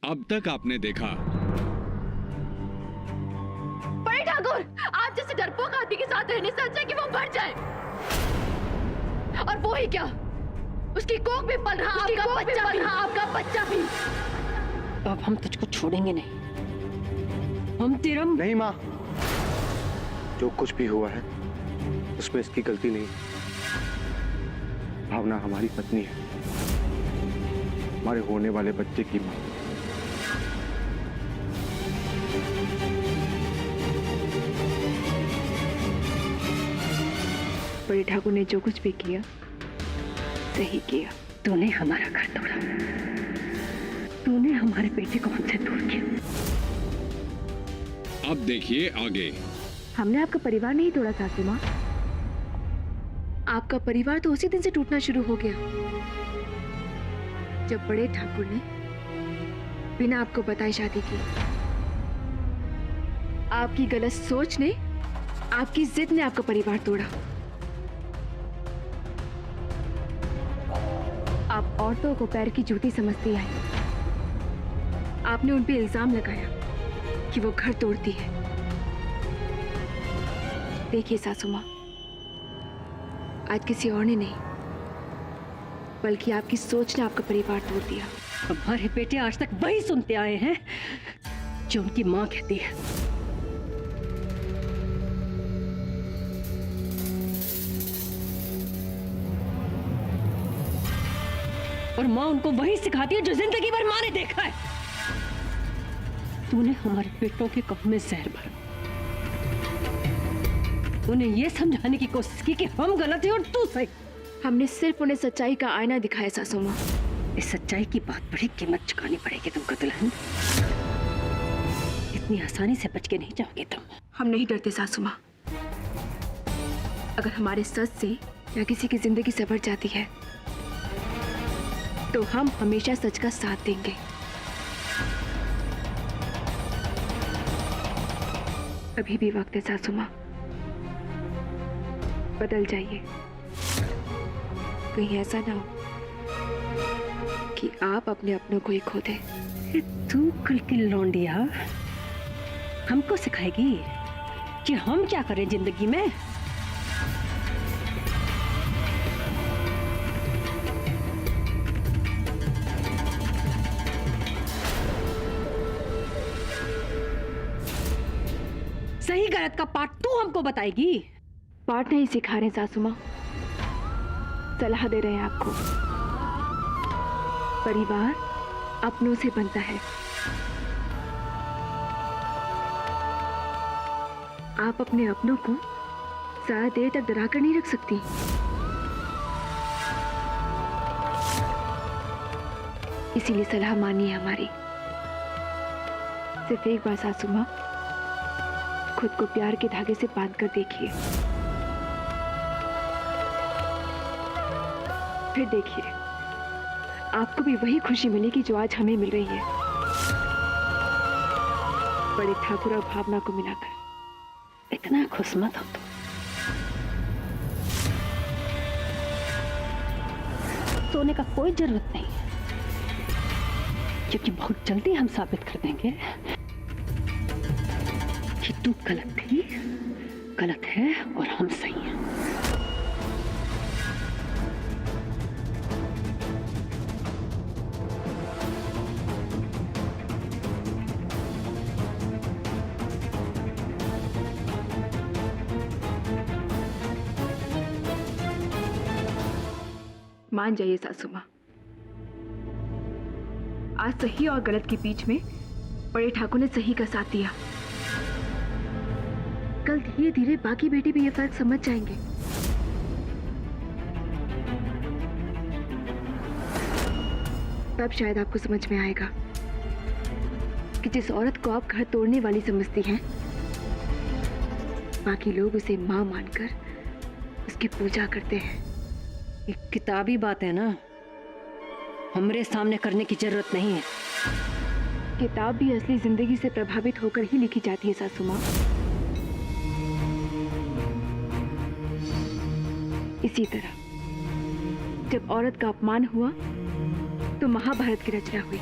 अब तक आपने देखा। बड़े ठाकुर, आप जैसे डरपोक आदमी के साथ रहने से अच्छा है कि वो मर जाए। और वो ही क्या, उसकी कोख में पल रहा आपका बच्चा भी। अब हम तुझको छोड़ेंगे नहीं। हम तेरा नहीं माँ, जो कुछ भी हुआ है उसमें इसकी गलती नहीं। भावना हमारी पत्नी है, हमारे होने वाले बच्चे की माँ। बड़े ठाकुर ने जो कुछ भी किया सही किया। तूने हमारा घर तोड़ा, तूने हमारे बेटे को हमसे दूर किया। अब देखिए आगे। हमने आपका परिवार नहीं तोड़ा सासू माँ, आपका परिवार तो उसी दिन से टूटना शुरू हो गया जब बड़े ठाकुर ने बिना आपको बताए शादी की। आपकी गलत सोच ने, आपकी जिद ने आपका परिवार तोड़ा। आप औरतों को पैर की जूती समझती हैं। आपने उन पे इल्जाम लगाया कि वो घर तोड़ती है। देखिए सासू माँ, आज किसी और ने नहीं बल्कि आपकी सोच ने आपका परिवार तोड़ दिया। हमारे बेटे आज तक वही सुनते आए हैं जो उनकी माँ कहती है। और माँ उनको वही सिखाती है जो जिंदगी भर माँ ने देखा है। तूने हमारे बेटों के कान में जहर भरा, उन्हें यह समझाने की कोशिश की कि हम गलत हैं और तू सही। हमने सिर्फ उन्हें सच्चाई का आईना दिखाया सासू माँ। इस सच्चाई की बहुत बड़ी कीमत चुकानी पड़ेगी तुमको दुल्हन। इतनी आसानी से बच के नहीं जाओगे तुम। हम नहीं डरते सासू माँ। अगर हमारे सच से या किसी की जिंदगी संवर जाती है तो हम हमेशा सच का साथ देंगे। अभी भी वक्त है सासू माँ, बदल जाइए। कहीं ऐसा ना हो कि आप अपने अपनों को ही खो दें। तू कल की लौंडिया हमको सिखाएगी कि हम क्या करें जिंदगी में। सही गलत का पाठ तू हमको बताएगी। पाठ नहीं सिखा रहे सासू माँ, सलाह दे रहे हैं आपको। परिवार अपनों से बनता है। आप अपने अपनों को ज्यादा देर तक डरा कर नहीं रख सकती। इसीलिए सलाह मानिए हमारी। सिर्फ एक बार सासू माँ खुद को प्यार के धागे से बांध कर देखिए, फिर देखिए आपको भी वही खुशी मिलेगी जो आज हमें मिल रही है। बड़े ठाकुर और भावना को मिलाकर। इतना खुश मत हो तुम। सोने का कोई जरूरत नहीं है, क्योंकि बहुत जल्दी हम साबित कर देंगे कि तू गलत थी, गलत है और हम सही हैं। मान जाइए सासू माँ, आज सही और गलत के बीच में बड़े ठाकुर ने सही का साथ दिया। कल धीरे धीरे बाकी बेटे भी ये फर्क समझ जाएंगे। तब शायद आपको समझ में आएगा कि जिस औरत को आप घर तोड़ने वाली समझती हैं, बाकी लोग उसे मां मानकर उसकी पूजा करते हैं। एक किताबी बात है ना, हमरे सामने करने की जरूरत नहीं है। किताब भी असली जिंदगी से प्रभावित होकर ही लिखी जाती है सासू माँ। इसी तरह जब औरत का अपमान हुआ तो महाभारत की रचना हुई।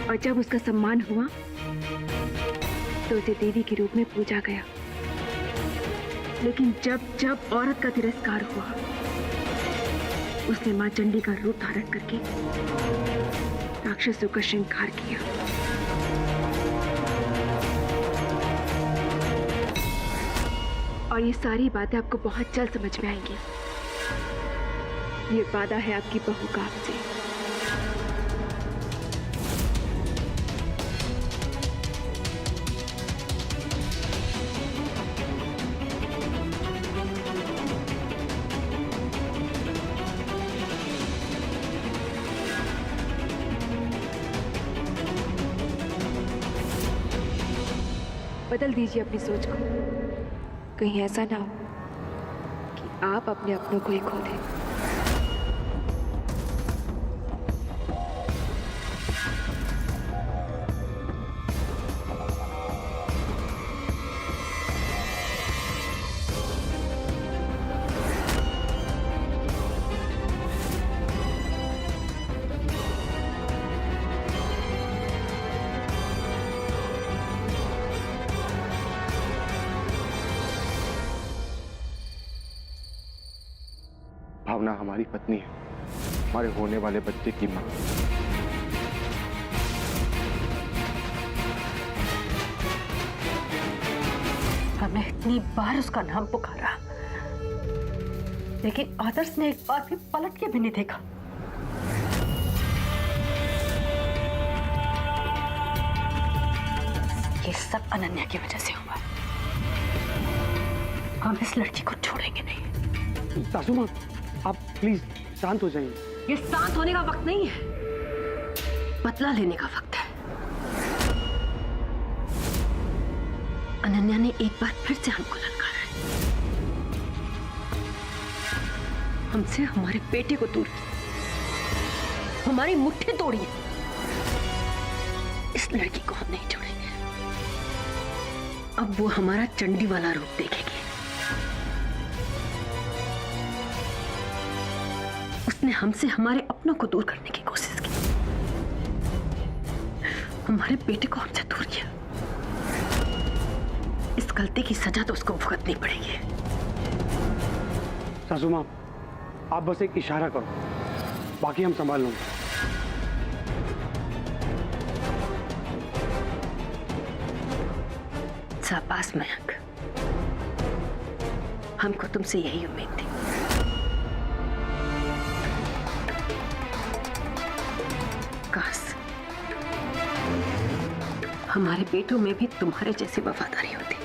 और जब उसका सम्मान हुआ तो उसे देवी के रूप में पूजा गया। लेकिन जब जब औरत का तिरस्कार हुआ, उसने मां चंडी का रूप धारण करके राक्षसों का श्रृंगार किया। और ये सारी बातें आपको बहुत जल्द समझ में आएंगी। ये वादा है आपकी बहू का आपसे। बदल दीजिए अपनी सोच को, कहीं ऐसा ना हो कि आप अपने अपनों को ही खो दें। भावना हमारी पत्नी है, हमारे होने वाले बच्चे की मां। हमने इतनी बार उसका नाम पुकारा, लेकिन आदर्श ने एक बार भी पलट के भी नहीं देखा। ये सब अनन्या की वजह से हुआ। हम इस लड़की को छोड़ेंगे नहीं। सासू माँ, आप प्लीज शांत हो जाइए। ये शांत होने का वक्त नहीं है, बदला लेने का वक्त है। अनन्या ने एक बार फिर से हमको ललकारा है। हमसे हमारे बेटे को दूर किया, हमारी मुट्ठी तोड़ी है। इस लड़की को हम नहीं छोड़ेंगे। अब वो हमारा चंडी वाला रूप देखेगी। उसने हमसे हमारे अपनों को दूर करने की कोशिश की, हमारे बेटे को हमसे दूर किया। इस गलती की सजा तो उसको भुगतनी पड़ेगी। सासू माँ, आप बस एक इशारा करो, बाकी हम संभाल लेंगे। शाबाश मयंक, हमको तुमसे यही उम्मीद थी। काश हमारे बेटों में भी तुम्हारे जैसी वफादारी होती।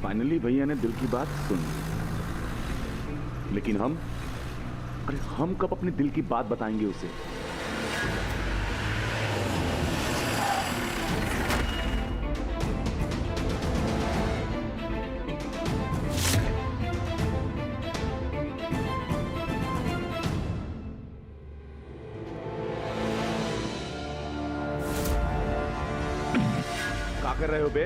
फाइनली भैया ने दिल की बात सुन ली, लेकिन हम कब अपने दिल की बात बताएंगे उसे? क्या कर रहे हो बे?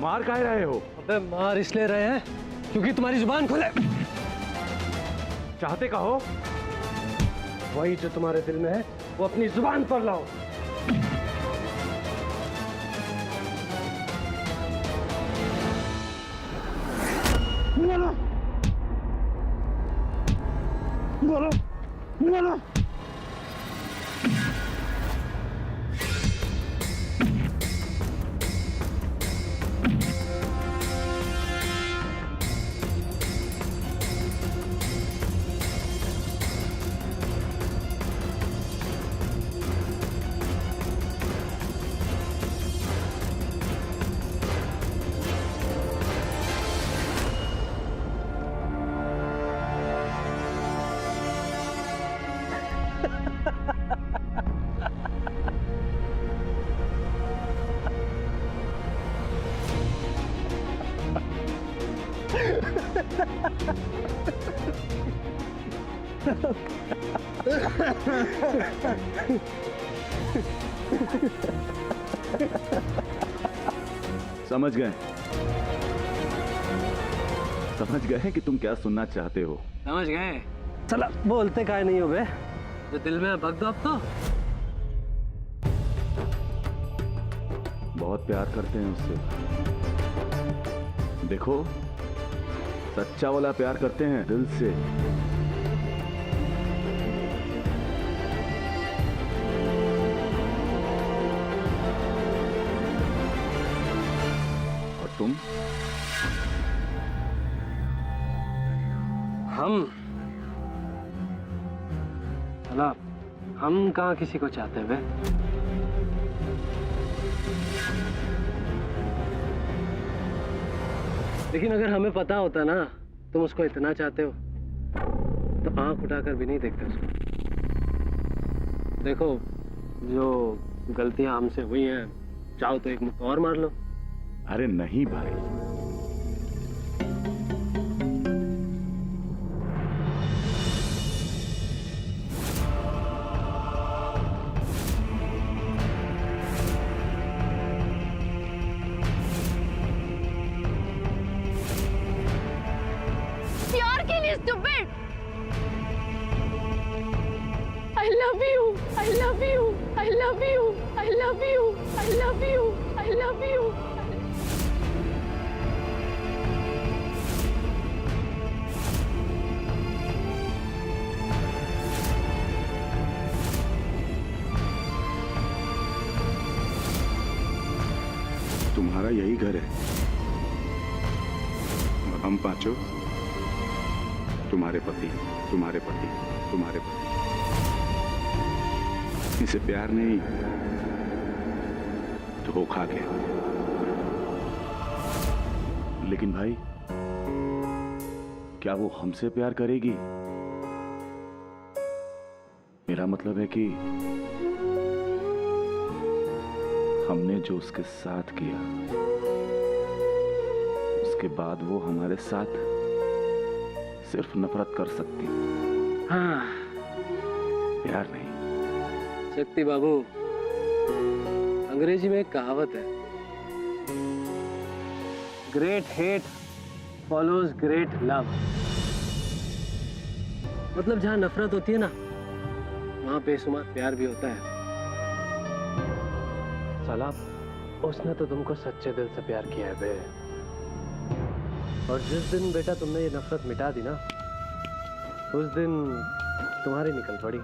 मार काहे रहे हो? अबे मार इसलिए रहे हैं क्योंकि तुम्हारी जुबान खुले। चाहते का हो? वही जो तुम्हारे दिल में है वो अपनी जुबान पर लाओ। बोलो बोलो बोलो। समझ गए कि तुम क्या सुनना चाहते हो। समझ गए। चला बोलते काहे नहीं हो बे? जो दिल में बक दो अब तो। बहुत प्यार करते हैं उससे। देखो, सच्चा वाला प्यार करते हैं दिल से। और तुम? हम कहाँ किसी को चाहते हैं बे? लेकिन अगर हमें पता होता ना तुम उसको इतना चाहते हो तो आंख उठाकर भी नहीं देखते उसको। देखो, जो गलतियां हमसे हुई हैं, चाहो तो एक मुक्का और मार लो। अरे नहीं भाई, प्यार के लिए stupid! I love you. I love you. I love you. I love you. I love you. I love you. तुम्हारा यही घर है और हम पांचों तुम्हारे पति, तुम्हारे पति, तुम्हारे पति। इसे प्यार नहीं, धोखा गया। लेकिन भाई, क्या वो हमसे प्यार करेगी? मेरा मतलब है कि हमने जो उसके साथ किया, उसके बाद वो हमारे साथ सिर्फ नफरत कर सकती, हाँ, प्यार नहीं। शक्ति बाबू, अंग्रेजी में एक कहावत है, great hate follows great love. मतलब जहां नफरत होती है ना, वहां बेशुमार प्यार भी होता है। साला, उसने तो तुमको सच्चे दिल से प्यार किया है बे। और जिस दिन बेटा तुमने ये नफरत मिटा दी ना, उस दिन तुम्हारी निकल पड़ी।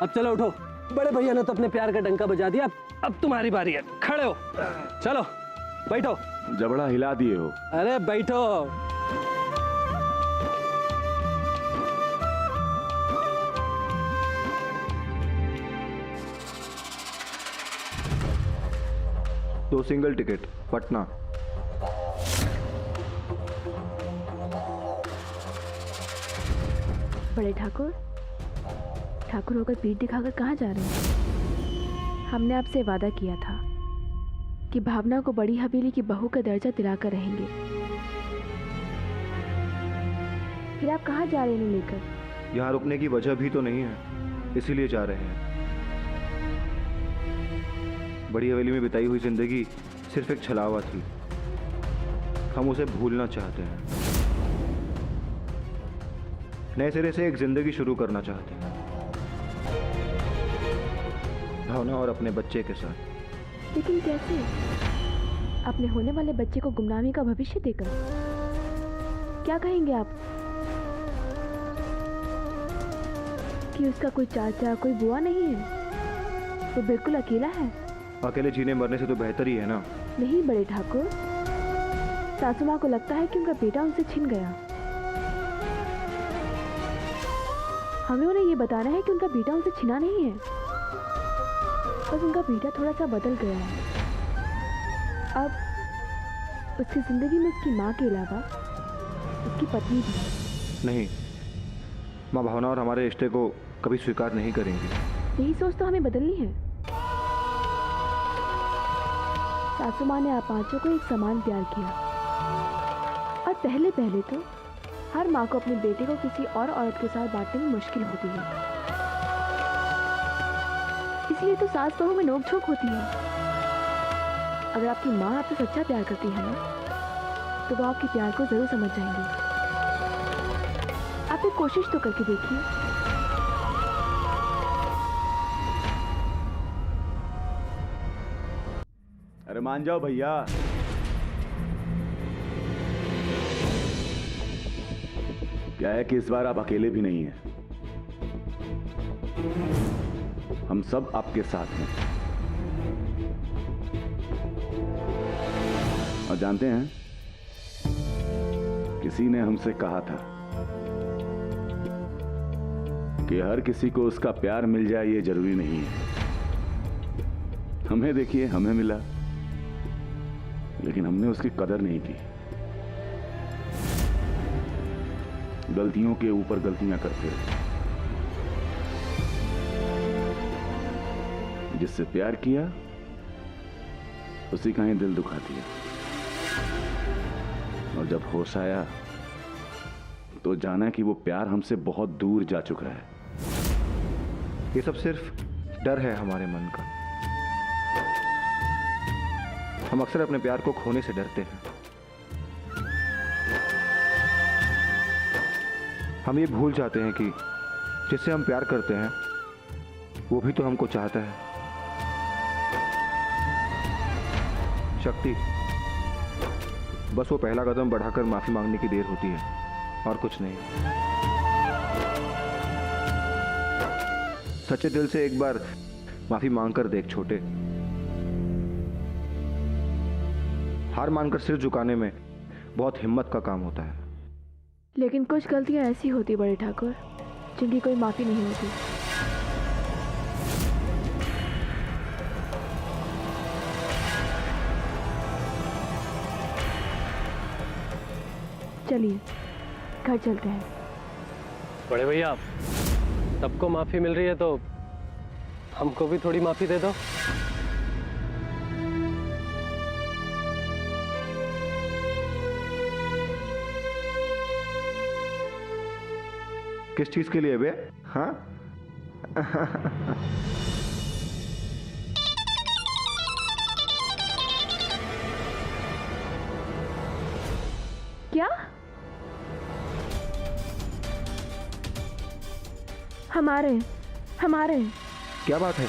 अब चलो उठो, बड़े भैया ने तो अपने प्यार का डंका बजा दिया, अब तुम्हारी बारी है। खड़े हो, चलो बैठो। जबड़ा हिला दिए हो। अरे बैठो। दो सिंगल टिकट पटना। बड़े ठाकुर होकर पीठ दिखाकर कहाँ जा रहे हैं? हमने आपसे वादा किया था कि भावना को बड़ी हवेली की बहू का दर्जा दिलाकर रहेंगे। फिर आप कहाँ जा रहे हैं लेकर? यहाँ रुकने की वजह भी तो नहीं है, इसीलिए जा रहे हैं। बड़ी हवेली में बिताई हुई जिंदगी सिर्फ एक छलावा थी, हम उसे भूलना चाहते हैं। नए सिरे से एक जिंदगी शुरू करना चाहते हैं, भावना और अपने बच्चे के साथ। लेकिन कैसे? अपने होने वाले बच्चे को गुमनामी का भविष्य देकर? क्या कहेंगे आप? कि उसका कोई चाचा, कोई बुआ नहीं है, वो बिल्कुल अकेला है। अकेले जीने मरने से तो बेहतर ही है ना। नहीं बड़े ठाकुर, सासू माँ को लगता है कि उनका बेटा उनसे छिन गया। हमें उन्हें ये बताना है कि उनका बेटा उनसे छिना नहीं है, बस उनका बेटा थोड़ा सा बदल गया है। अब उसकी जिंदगी में उसकी माँ के अलावा उसकी पत्नी भी है। नहीं, माँ भावना और हमारे रिश्ते को कभी स्वीकार नहीं करेंगी। यही सोच तो हमें बदलनी है। सासू माँ ने आप पांचों को एक समान प्यार किया, और पहले पहले तो हर माँ को अपने बेटे को किसी और औरत के साथ बांटने में मुश्किल होती है, इसलिए तो सास बहू में नोकझोंक होती है। अगर आपकी माँ आपसे सच्चा प्यार करती है ना, तो वो आपके प्यार को जरूर समझ जाएंगे। आप एक कोशिश तो करके देखिए। अरे मान जाओ भैया। क्या है कि इस बार आप अकेले भी नहीं हैं, हम सब आपके साथ हैं। और जानते हैं, किसी ने हमसे कहा था कि हर किसी को उसका प्यार मिल जाए ये जरूरी नहीं है। हमें देखिए, हमें मिला, लेकिन हमने उसकी कदर नहीं की। गलतियों के ऊपर गलतियां करते रहे। जिससे प्यार किया उसी का ही दिल दुखा दिया। और जब होश आया तो जाना कि वो प्यार हमसे बहुत दूर जा चुका है। ये सब सिर्फ डर है हमारे मन का। हम अक्सर अपने प्यार को खोने से डरते हैं। हम ये भूल जाते हैं कि जिससे हम प्यार करते हैं वो भी तो हमको चाहता है। शक्ति, बस वो पहला कदम बढ़ाकर माफी मांगने की देर होती है, और कुछ नहीं। सच्चे दिल से एक बार माफी मांगकर देख छोटे। हार मानकर सिर झुकाने में बहुत हिम्मत का काम होता है। लेकिन कुछ गलतियां ऐसी होती बड़े ठाकुर, जिनकी कोई माफी नहीं होती। चलिए घर चलते हैं। बड़े भैया, सबको माफी मिल रही है तो हमको भी थोड़ी माफी दे दो। किस चीज के लिए बे? हाँ? क्या? हमारे क्या बात है?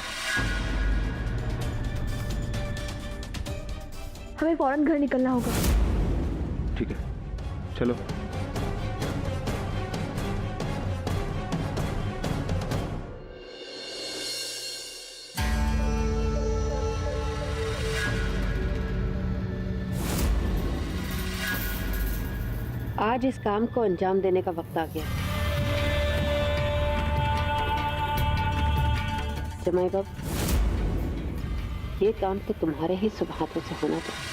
हमें फौरन घर निकलना होगा। ठीक है, चलो। आज इस काम को अंजाम देने का वक्त आ गया। जमाई बाबू, ये काम तो तुम्हारे ही शुभ हाथों से होना चाहिए।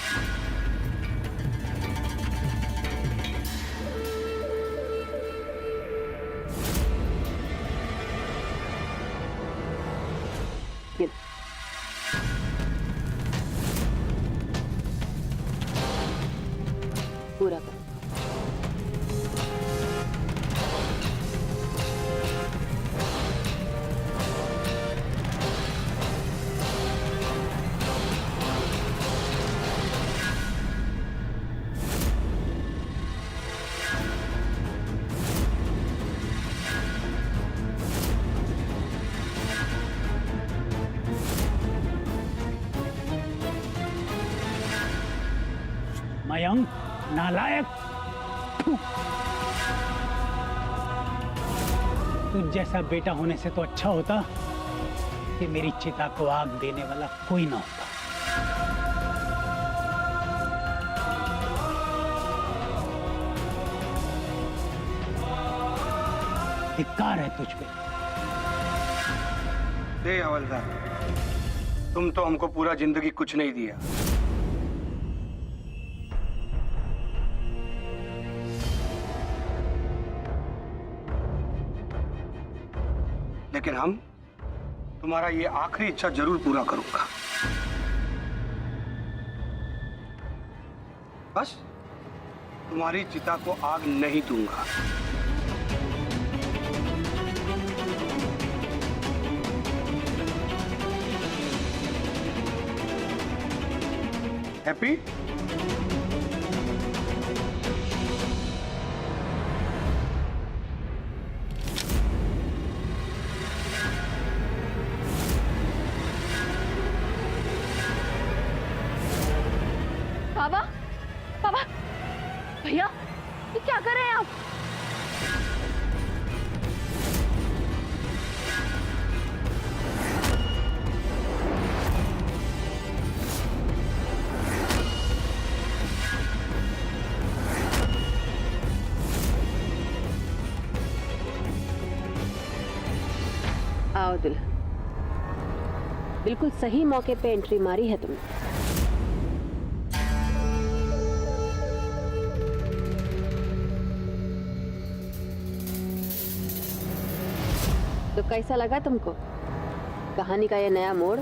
पूरा कर। मयंक, नालायक, तुझ जैसा बेटा होने से तो अच्छा होता कि मेरी चिता को आग देने वाला कोई ना होता। धिक्कार है तुझ पे। दे हवलदार, तुम तो हमको पूरा जिंदगी कुछ नहीं दिया। लेकिन हम तुम्हारा ये आखिरी इच्छा जरूर पूरा करूंगा। बस तुम्हारी चिता को आग नहीं दूंगा। हैप्पी? बाबा, बाबा, भैया, ये क्या कर रहे हैं आप? आओ दुल्हन, बिल्कुल सही मौके पे एंट्री मारी है तुमने। तो कैसा लगा तुमको कहानी का ये नया मोड़?